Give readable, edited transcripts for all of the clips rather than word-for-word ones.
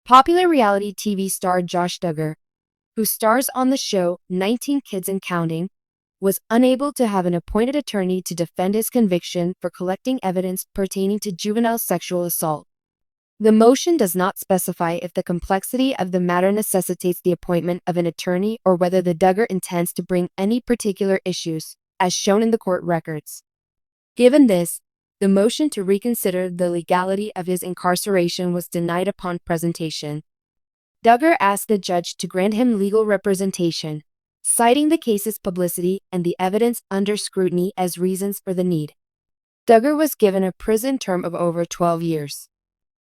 Popular reality TV star Josh Duggar, who stars on the show 19 Kids and Counting, was unable to have an appointed attorney to defend his conviction for collecting evidence pertaining to juvenile sexual assault. The motion does not specify if the complexity of the matter necessitates the appointment of an attorney or whether the Duggar intends to bring any particular issues, as shown in the court records. Given this, the motion to reconsider the legality of his incarceration was denied upon presentation. Duggar asked the judge to grant him legal representation, citing the case's publicity and the evidence under scrutiny as reasons for the need. Duggar was given a prison term of over 12 years.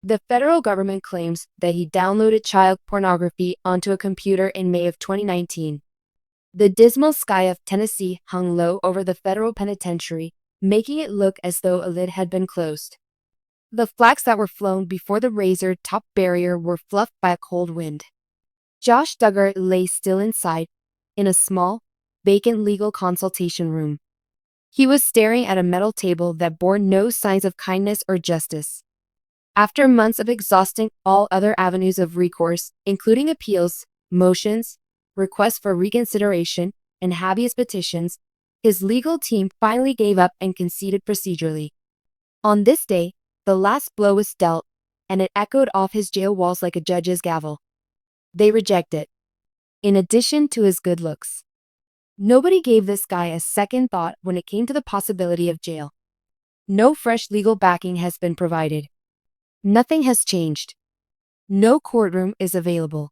The federal government claims that he downloaded child pornography onto a computer in May of 2019. The dismal sky of Tennessee hung low over the federal penitentiary, making it look as though a lid had been closed. The flags that were flown before the razor-top barrier were fluffed by a cold wind. Josh Duggar lay still inside, in a small, vacant legal consultation room. He was staring at a metal table that bore no signs of kindness or justice. After months of exhausting all other avenues of recourse, including appeals, motions, requests for reconsideration, and habeas petitions, his legal team finally gave up and conceded procedurally. On this day, the last blow was dealt, and it echoed off his jail walls like a judge's gavel. They rejected. In addition to his good looks, nobody gave this guy a second thought when it came to the possibility of jail. No fresh legal backing has been provided. Nothing has changed. No courtroom is available.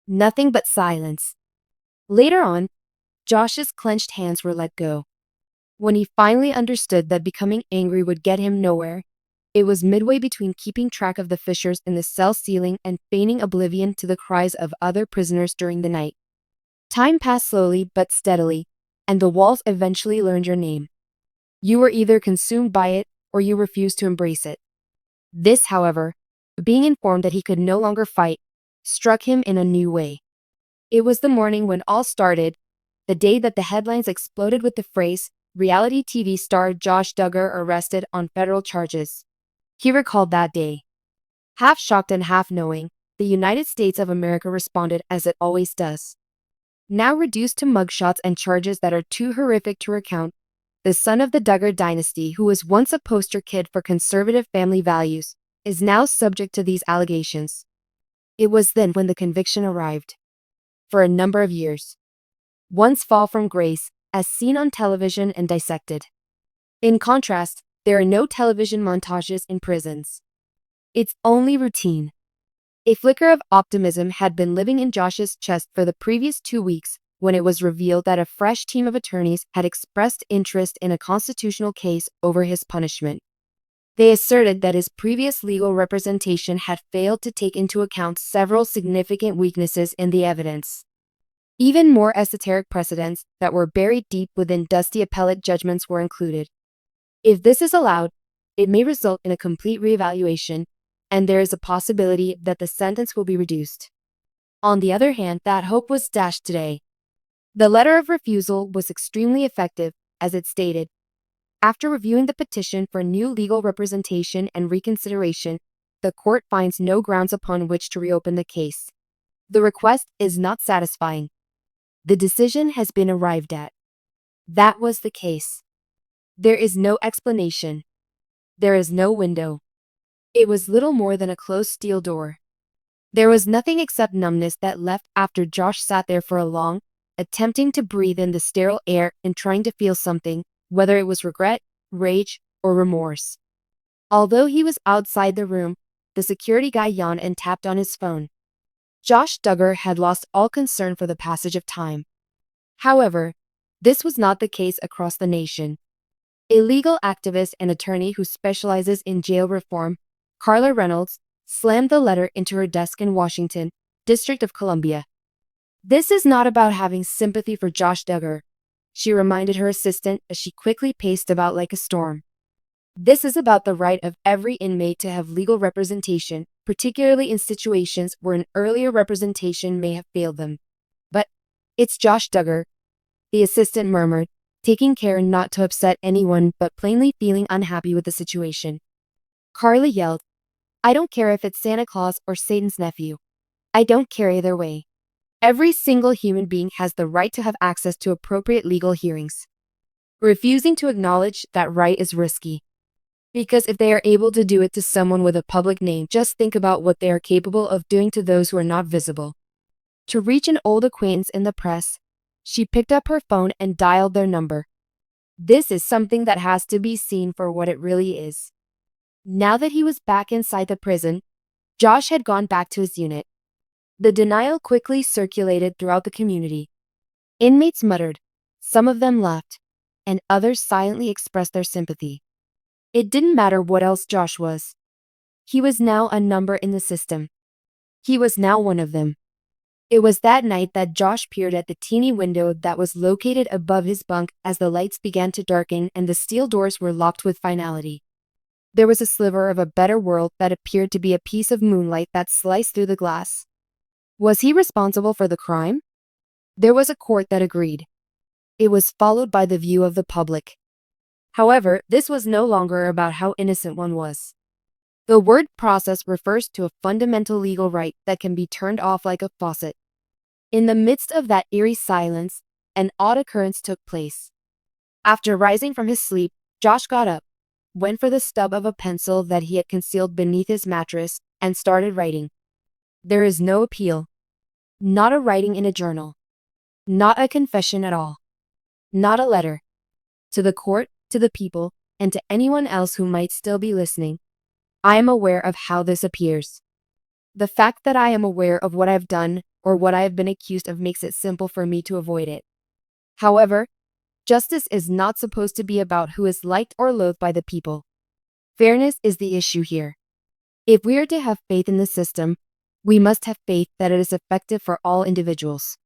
Nothing but silence. Later on, Josh's clenched hands were let go. When he finally understood that becoming angry would get him nowhere, it was midway between keeping track of the fissures in the cell ceiling and feigning oblivion to the cries of other prisoners during the night. Time passed slowly but steadily, and the walls eventually learned your name. You were either consumed by it or you refused to embrace it. This, however, being informed that he could no longer fight, struck him in a new way. It was the morning when all started, the day that the headlines exploded with the phrase, "Reality TV star Josh Duggar arrested on federal charges." He recalled that day. Half shocked and half knowing, the United States of America responded as it always does. Now reduced to mugshots and charges that are too horrific to recount, the son of the Duggar dynasty, who was once a poster kid for conservative family values, is now subject to these allegations. It was then when the conviction arrived. For a number of years. One's fall from grace, as seen on television and dissected. In contrast, there are no television montages in prisons. It's only routine. A flicker of optimism had been living in Josh's chest for the previous 2 weeks, when it was revealed that a fresh team of attorneys had expressed interest in a constitutional case over his punishment. They asserted that his previous legal representation had failed to take into account several significant weaknesses in the evidence. Even more esoteric precedents that were buried deep within dusty appellate judgments were included. If this is allowed, it may result in a complete reevaluation, and there is a possibility that the sentence will be reduced. On the other hand, that hope was dashed today. The letter of refusal was extremely effective, as it stated, "After reviewing the petition for new legal representation and reconsideration, the court finds no grounds upon which to reopen the case. The request is not satisfying. The decision has been arrived at." That was the case. There is no explanation. There is no window. It was little more than a closed steel door. There was nothing except numbness that left after Josh sat there for a long, attempting to breathe in the sterile air and trying to feel something, whether it was regret, rage, or remorse. Although he was outside the room, the security guy yawned and tapped on his phone. Josh Duggar had lost all concern for the passage of time. However, this was not the case across the nation. A legal activist and attorney who specializes in jail reform, Carla Reynolds, slammed the letter into her desk in Washington, District of Columbia. "This is not about having sympathy for Josh Duggar," she reminded her assistant as she quickly paced about like a storm. "This is about the right of every inmate to have legal representation, particularly in situations where an earlier representation may have failed them." "But it's Josh Duggar," the assistant murmured, taking care not to upset anyone but plainly feeling unhappy with the situation. Carla yelled, I don't care if it's Santa Claus or Satan's nephew. I don't care either way. Every single human being has the right to have access to appropriate legal hearings. Refusing to acknowledge that right is risky. Because if they are able to do it to someone with a public name, just think about what they are capable of doing to those who are not visible. To reach an old acquaintance in the press, she picked up her phone and dialed their number. This is something that has to be seen for what it really is. Now that he was back inside the prison, Josh had gone back to his unit. The denial quickly circulated throughout the community. Inmates muttered, some of them laughed, and others silently expressed their sympathy. It didn't matter what else Josh was. He was now a number in the system. He was now one of them. It was that night that Josh peered at the teeny window that was located above his bunk as the lights began to darken and the steel doors were locked with finality. There was a sliver of a better world that appeared to be a piece of moonlight that sliced through the glass. Was he responsible for the crime? There was a court that agreed. It was followed by the view of the public. However, this was no longer about how innocent one was. The word process refers to a fundamental legal right that can be turned off like a faucet. In the midst of that eerie silence, an odd occurrence took place. After rising from his sleep, Josh got up, went for the stub of a pencil that he had concealed beneath his mattress, and started writing. There is no appeal. Not a writing in a journal. Not a confession at all. Not a letter. To the court, to the people, and to anyone else who might still be listening, I am aware of how this appears. The fact that I am aware of what I've done or what I have been accused of makes it simple for me to avoid it. However, justice is not supposed to be about who is liked or loathed by the people. Fairness is the issue here. If we are to have faith in the system, we must have faith that it is effective for all individuals.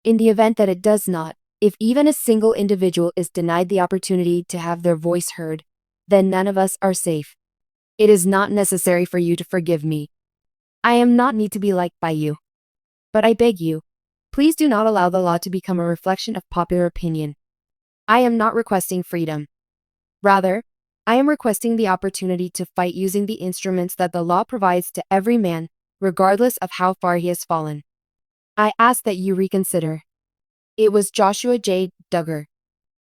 In the event that it does not, if even a single individual is denied the opportunity to have their voice heard, then none of us are safe. It is not necessary for you to forgive me. I am not need to be liked by you. But I beg you, please do not allow the law to become a reflection of popular opinion. I am not requesting freedom. Rather, I am requesting the opportunity to fight using the instruments that the law provides to every man, regardless of how far he has fallen. I ask that you reconsider. It was Joshua J. Duggar.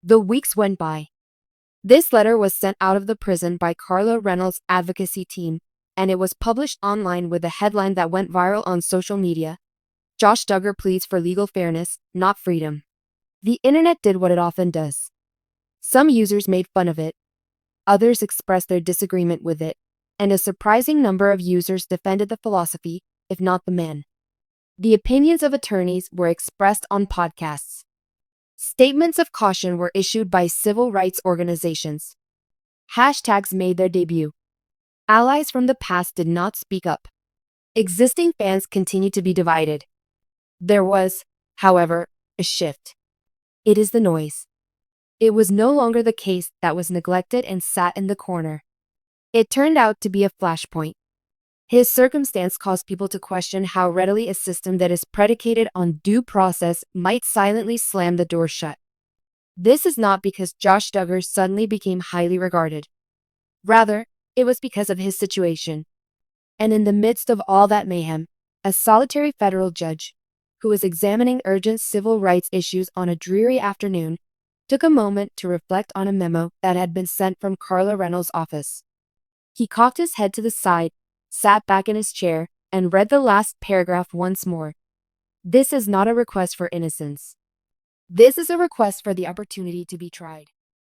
The weeks went by. This letter was sent out of the prison by Carla Reynolds' advocacy team, and it was published online with a headline that went viral on social media. Josh Duggar pleads for legal fairness, not freedom. The internet did what it often does. Some users made fun of it. Others expressed their disagreement with it, and a surprising number of users defended the philosophy, if not the man. The opinions of attorneys were expressed on podcasts. Statements of caution were issued by civil rights organizations. Hashtags made their debut. Allies from the past did not speak up. Existing fans continued to be divided. There was, however, a shift. It is the noise. It was no longer the case that was neglected and sat in the corner. It turned out to be a flashpoint. His circumstance caused people to question how readily a system that is predicated on due process might silently slam the door shut. This is not because Josh Duggar suddenly became highly regarded. Rather, it was because of his situation. And in the midst of all that mayhem, a solitary federal judge, who was examining urgent civil rights issues on a dreary afternoon, took a moment to reflect on a memo that had been sent from Carla Reynolds' office. He cocked his head to the side, sat back in his chair, and read the last paragraph once more. This is not a request for innocence. This is a request for the opportunity to be tried.